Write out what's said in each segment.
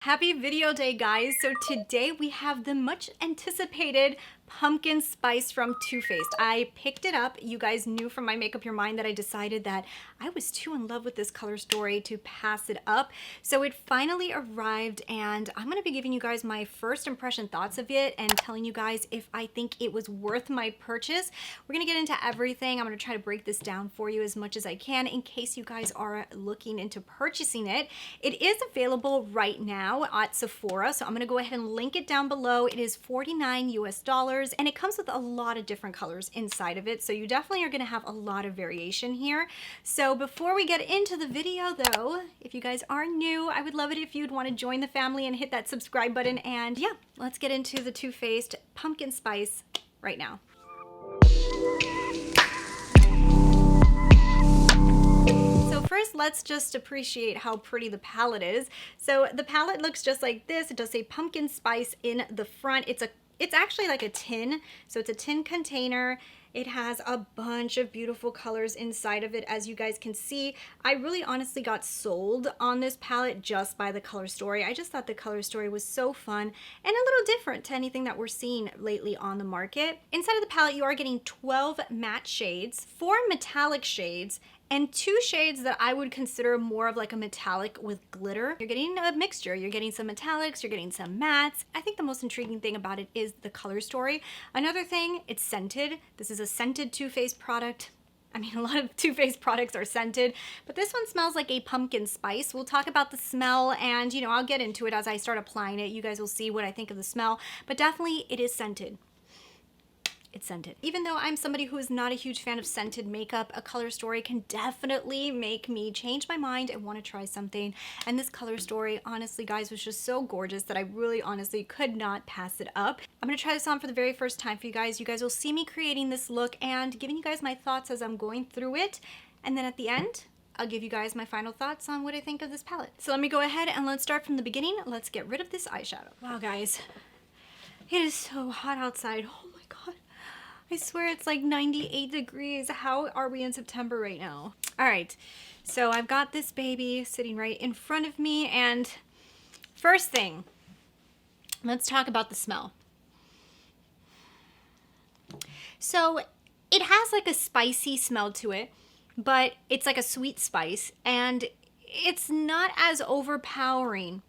Happy video day, guys. So today we have the much anticipated pumpkin spice from Too Faced. I picked it up. You guys knew from my Make Up Your Mind that I decided that I was too in love with this color story to pass it up. So it finally arrived and I'm gonna be giving you guys my first impression thoughts of it and telling you guys if I think it was worth my purchase. We're gonna get into everything. I'm gonna try to break this down for you as much as I can in case you guys are looking into purchasing it. It is available right now at Sephora, so I'm gonna go ahead and link it down below. It is $49 US and it comes with a lot of different colors inside of it, so you definitely are gonna have a lot of variation here. So before we get into the video though, if you guys are new, I would love it if you'd want to join the family and hit that subscribe button, and yeah, let's get into the Too Faced pumpkin spice right now. First, let's just appreciate how pretty the palette is. So the palette looks just like this. It does say pumpkin spice in the front. It's actually like a tin. So it's a tin container. It has a bunch of beautiful colors inside of it, as you guys can see. I really honestly got sold on this palette just by the color story. I just thought the color story was so fun and a little different to anything that we're seeing lately on the market. Inside of the palette, you are getting 12 matte shades, 4 metallic shades, and 2 shades that I would consider more of like a metallic with glitter. You're getting a mixture. You're getting some metallics, you're getting some mattes. I think the most intriguing thing about it is the color story. Another thing, it's scented. This is a scented Too Faced product. I mean, a lot of Too Faced products are scented, but this one smells like a pumpkin spice. We'll talk about the smell and, you know, I'll get into it as I start applying it. You guys will see what I think of the smell, but definitely it is scented. It's scented. Even though I'm somebody who is not a huge fan of scented makeup, a color story can definitely make me change my mind and want to try something. And this color story, honestly, guys, was just so gorgeous that I really honestly could not pass it up. I'm going to try this on for the very first time for you guys. You guys will see me creating this look and giving you guys my thoughts as I'm going through it. And then at the end, I'll give you guys my final thoughts on what I think of this palette. So let me go ahead and let's start from the beginning. Let's get rid of this eyeshadow. Wow, guys, it is so hot outside. Oh my God. I swear it's like 98 degrees. How are we in September right now? All right, so I've got this baby sitting right in front of me, and first thing, let's talk about the smell. So it has like a spicy smell to it, but it's like a sweet spice, and it's not as overpowering.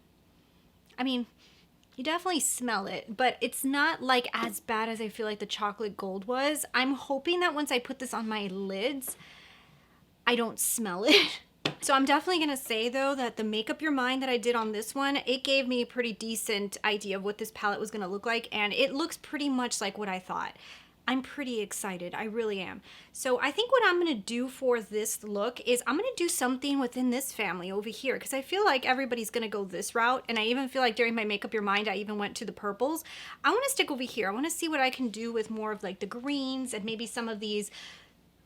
I mean, you definitely smell it, but it's not like as bad as I feel like the chocolate gold was. I'm hoping that once I put this on my lids, I don't smell it. So I'm definitely gonna say though that the Make Up Your Mind that I did on this one, it gave me a pretty decent idea of what this palette was gonna look like, and it looks pretty much like what I thought. I'm pretty excited, I really am. So I think what I'm gonna do for this look is I'm gonna do something within this family over here, because I feel like everybody's gonna go this route, and I even feel like during my Make Up Your Mind I even went to the purples. I wanna stick over here. I wanna see what I can do with more of like the greens and maybe some of these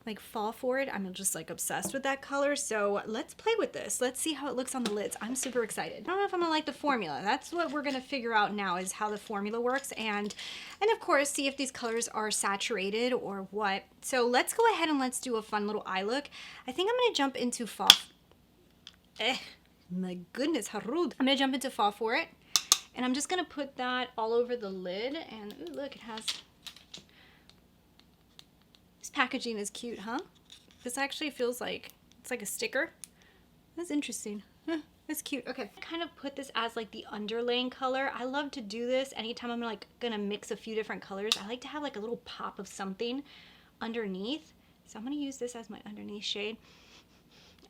like fall for it. I'm just like obsessed with that color. So let's play with this. Let's see how it looks on the lids. I'm super excited. I don't know if I'm gonna like the formula. That's what we're gonna figure out now, is how the formula works, and of course see if these colors are saturated or what. So let's go ahead and let's do a fun little eye look. I think I'm gonna jump into fall. My goodness, how rude. I'm gonna jump into fall for it, and I'm just gonna put that all over the lid, and ooh, look, it has, packaging is cute, huh? This actually feels like it's like a sticker. That's interesting. That's cute. Okay, I kind of put this as like the underlaying color. I love to do this anytime I'm like gonna mix a few different colors. I like to have like a little pop of something underneath. So I'm gonna use this as my underneath shade.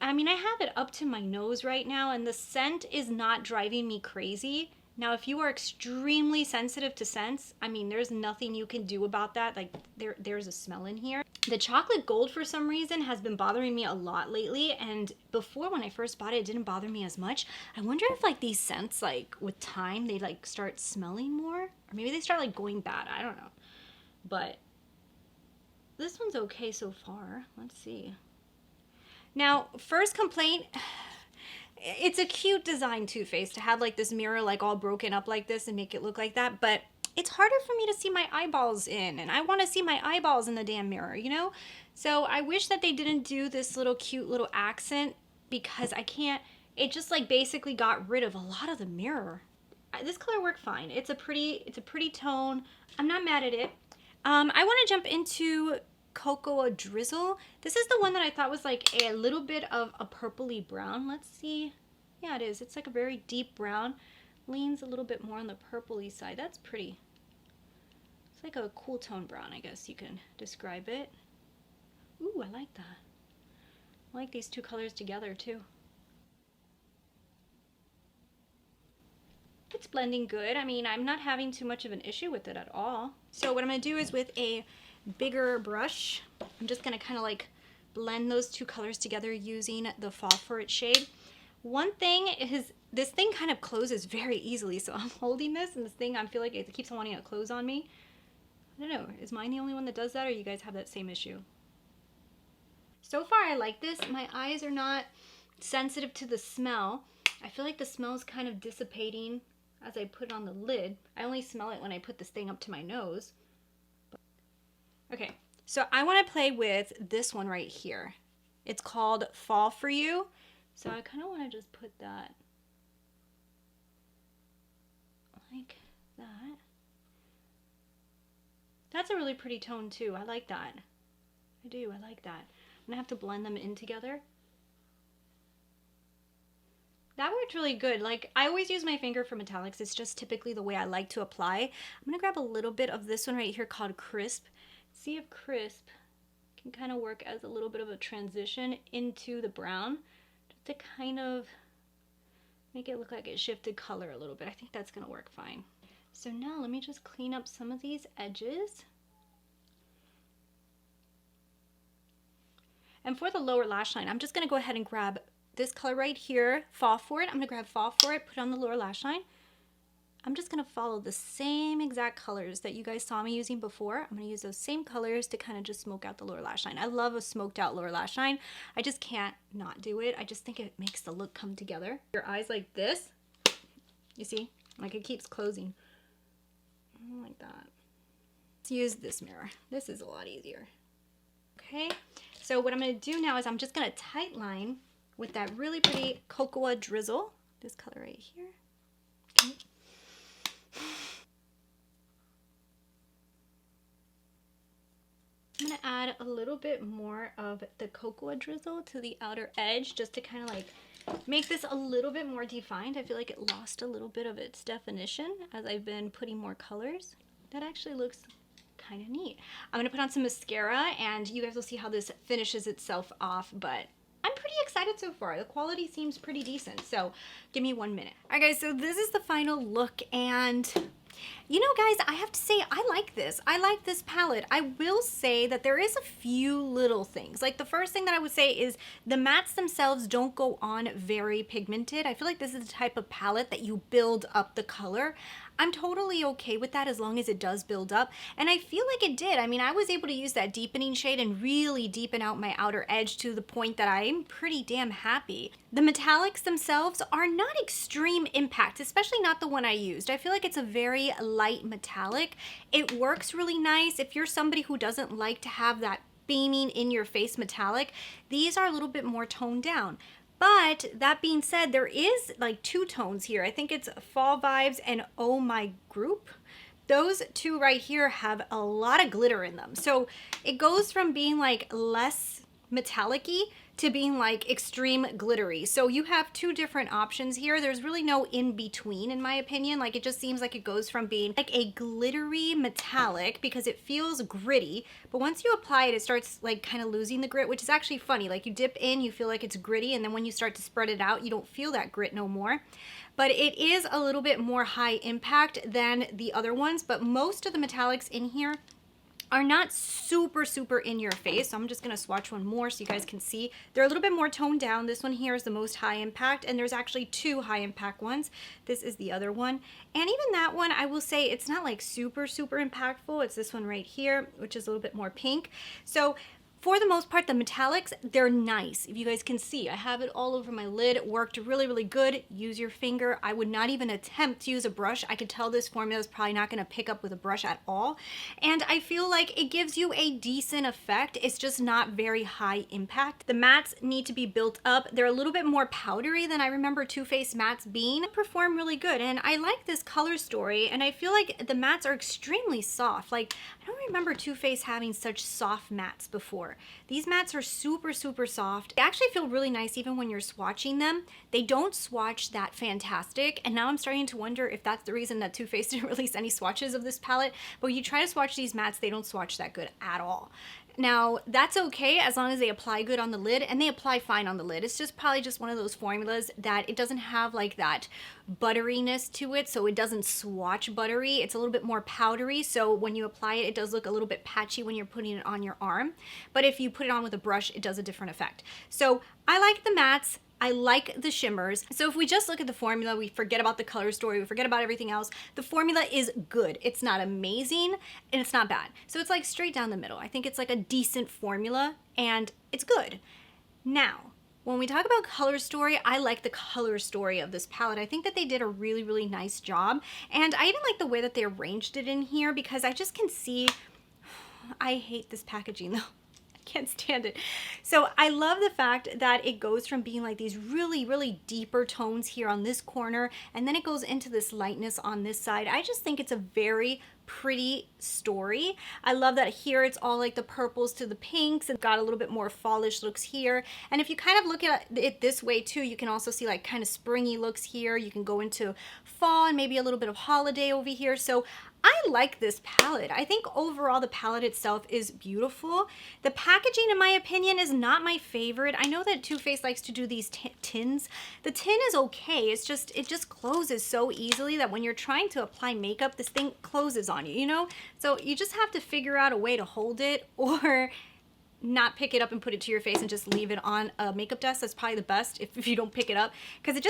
I mean, I have it up to my nose right now, and the scent is not driving me crazy. Now, if you are extremely sensitive to scents, I mean, there's nothing you can do about that. Like, there's a smell in here. The chocolate gold, for some reason, has been bothering me a lot lately, and before, when I first bought it, it didn't bother me as much. I wonder if, like, these scents, like, with time, they, like, start smelling more? Or maybe they start, like, going bad. I don't know. But this one's okay so far. Let's see. Now, first complaint... It's a cute design, Too Faced, to have like this mirror like all broken up like this and make it look like that, but it's harder for me to see my eyeballs in, and I want to see my eyeballs in the damn mirror, you know? So I wish that they didn't do this little cute little accent, because I can't it just like basically got rid of a lot of the mirror. This color worked fine. It's a pretty tone. I'm not mad at it. I want to jump into Cocoa Drizzle. This is the one that I thought was like a little bit of a purpley brown. Let's see. Yeah, it is. It's like a very deep brown. Leans a little bit more on the purpley side. That's pretty. It's like a cool tone brown, I guess you can describe it. Ooh, I like that. I like these two colors together too. It's blending good. I mean, I'm not having too much of an issue with it at all. So what I'm going to do is with a bigger brush, I'm just going to kind of like blend those two colors together using the Fall For It shade. One thing is this thing kind of closes very easily. So I'm holding this and this thing, I feel like it keeps wanting to close on me. I don't know. Is mine the only one that does that, or you guys have that same issue? So far I like this. My eyes are not sensitive to the smell. I feel like the smell is kind of dissipating as I put it on the lid. I only smell it when I put this thing up to my nose. Okay, so I want to play with this one right here. It's called Fall For You. So I kind of want to just put that like that. That's a really pretty tone too. I like that. I do, I like that. I'm gonna have to blend them in together. That worked really good. Like, I always use my finger for metallics. It's just typically the way I like to apply. I'm gonna grab a little bit of this one right here called Crisp. See if Crisp can kind of work as a little bit of a transition into the brown, just to kind of make it look like it shifted color a little bit. I think that's gonna work fine. So now let me just clean up some of these edges. And for the lower lash line, I'm just gonna go ahead and grab this color right here, Fall For It. I'm gonna grab Fall For It, put it on the lower lash line. I'm just gonna follow the same exact colors that you guys saw me using before. I'm gonna use those same colors to kind of just smoke out the lower lash line. I love a smoked out lower lash line. I just can't not do it. I just think it makes the look come together. Your eyes like this, you see? Like it keeps closing. Like that. Let's use this mirror. This is a lot easier. Okay, so what I'm gonna do now is I'm just gonna tight line with that really pretty Cocoa Drizzle, this color right here. Okay. I'm gonna add a little bit more of the Cocoa Drizzle to the outer edge just to kind of like make this a little bit more defined. I feel like it lost a little bit of its definition as I've been putting more colors. That actually looks kind of neat. I'm gonna put on some mascara and you guys will see how this finishes itself off, but I'm pretty excited so far. The quality seems pretty decent, so give me 1 minute. All right, guys, so this is the final look, and you know, guys, I have to say, I like this. I like this palette. I will say that there is a few little things. Like, the first thing that I would say is the mattes themselves don't go on very pigmented. I feel like this is the type of palette that you build up the color. I'm totally okay with that as long as it does build up. And I feel like it did. I mean, I was able to use that deepening shade and really deepen out my outer edge to the point that I'm pretty damn happy. The metallics themselves are not extreme impact, especially not the one I used. I feel like it's a very light metallic. It works really nice. If you're somebody who doesn't like to have that beaming in your face metallic, these are a little bit more toned down. But that being said, there is like two tones here. I think it's Fall Vibes and Oh My Group. Those two right here have a lot of glitter in them. So it goes from being like less metallic-y to being like extreme glittery. So you have two different options here. There's really no in between in my opinion. Like it just seems like it goes from being like a glittery metallic because it feels gritty, but once you apply it, it starts like kind of losing the grit, which is actually funny. Like you dip in, you feel like it's gritty, and then when you start to spread it out, you don't feel that grit no more. But it is a little bit more high impact than the other ones, but most of the metallics in here are not super in your face. So I'm just gonna swatch one more so you guys can see. They're a little bit more toned down. This one here is the most high impact, and there's actually two high impact ones. This is the other one. And even that one, I will say it's not like super impactful. It's this one right here, which is a little bit more pink. So For the most part, the metallics, they're nice. If you guys can see, I have it all over my lid. It worked really, really good. Use your finger. I would not even attempt to use a brush. I could tell this formula is probably not going to pick up with a brush at all. And I feel like it gives you a decent effect. It's just not very high impact. The mattes need to be built up. They're a little bit more powdery than I remember Too Faced mattes being. They perform really good. And I like this color story. And I feel like the mattes are extremely soft. Like, I don't remember Too Faced having such soft mattes before. These mattes are super, super soft. They actually feel really nice even when you're swatching them. They don't swatch that fantastic. And now I'm starting to wonder if that's the reason that Too Faced didn't release any swatches of this palette. But when you try to swatch these mattes, they don't swatch that good at all. Now, that's okay as long as they apply good on the lid, and they apply fine on the lid. It's just probably just one of those formulas that it doesn't have like that butteriness to it, so it doesn't swatch buttery. It's a little bit more powdery, so when you apply it, it does look a little bit patchy when you're putting it on your arm. But if you put it on with a brush, it does a different effect. So I like the mattes. I like the shimmers. So if we just look at the formula, we forget about the color story, we forget about everything else. The formula is good. It's not amazing and it's not bad. So it's like straight down the middle. I think it's like a decent formula and it's good. Now, when we talk about color story, I like the color story of this palette. I think that they did a really, really nice job. And I even like the way that they arranged it in here because I just can see, I hate this packaging though. Can't stand it. So I love the fact that it goes from being like these really, really deeper tones here on this corner, and then it goes into this lightness on this side. I just think it's a very pretty story. I love that here it's all like the purples to the pinks. It's got a little bit more fallish looks here. And if you kind of look at it this way too, you can also see like kind of springy looks here. You can go into fall and maybe a little bit of holiday over here. So I like this palette. I think overall the palette itself is beautiful. The packaging, in my opinion, is not my favorite. I know that Too Faced likes to do these tins. The tin is okay. It's just, it just closes so easily that when you're trying to apply makeup, this thing closes on you, you know? So you just have to figure out a way to hold it or not pick it up and put it to your face and just leave it on a makeup desk. That's probably the best if you don't pick it up, because it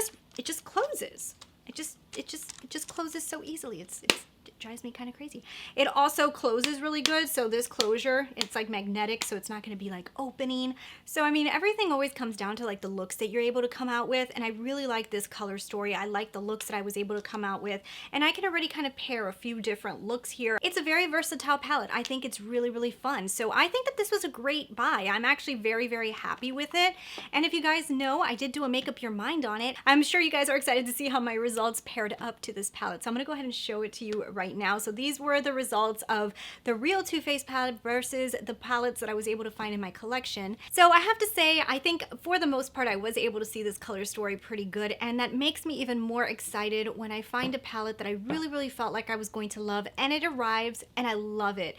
just closes. It just closes so easily. It drives me kind of crazy. It also closes really good. So this closure, it's like magnetic, so it's not going to be like opening. So I mean, everything always comes down to like the looks that you're able to come out with. And I really like this color story. I like the looks that I was able to come out with. And I can already kind of pair a few different looks here. It's a very versatile palette. I think it's really, really fun. So I think that this was a great buy. I'm actually very, very happy with it. And if you guys know, I did do a make up your mind on it. I'm sure you guys are excited to see how my results paired up to this palette. So I'm going to go ahead and show it to you right now. So these were the results of the real Too Faced palette versus the palettes that I was able to find in my collection. So I have to say, I think for the most part, I was able to see this color story pretty good, and that makes me even more excited when I find a palette that I really, really felt like I was going to love, and it arrives, and I love it.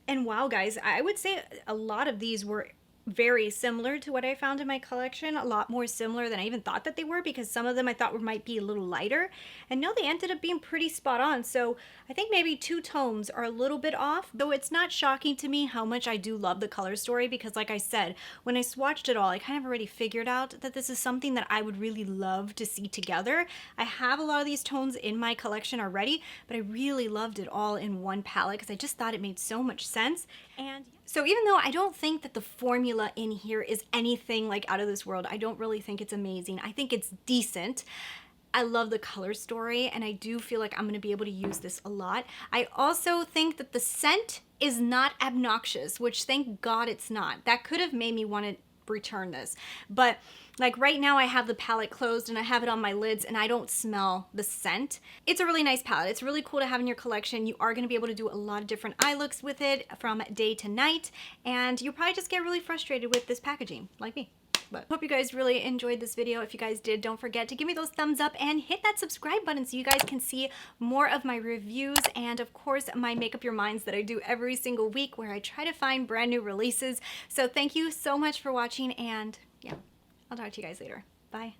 And wow, guys, I would say a lot of these were very similar to what I found in my collection, a lot more similar than I even thought that they were, because some of them I thought might be a little lighter, and no, they ended up being pretty spot on. So I think maybe 2 tones are a little bit off, though it's not shocking to me how much I do love the color story, because like I said, when I swatched it all, I kind of already figured out that this is something that I would really love to see together. I have a lot of these tones in my collection already, but I really loved it all in one palette because I just thought it made so much sense. And so even though I don't think that the formula in here is anything like out of this world, I don't really think it's amazing. I think it's decent. I love the color story, and I do feel like I'm going to be able to use this a lot. I also think that the scent is not obnoxious, which thank God it's not. That could have made me want to return this. But like right now I have the palette closed and I have it on my lids and I don't smell the scent. It's a really nice palette. It's really cool to have in your collection. You are going to be able to do a lot of different eye looks with it from day to night, and you'll probably just get really frustrated with this packaging like me. But hope you guys really enjoyed this video. If you guys did, don't forget to give me those thumbs up and hit that subscribe button so you guys can see more of my reviews and of course my Make Up Your Minds that I do every single week, where I try to find brand new releases. So thank you so much for watching, and yeah, I'll talk to you guys later. Bye.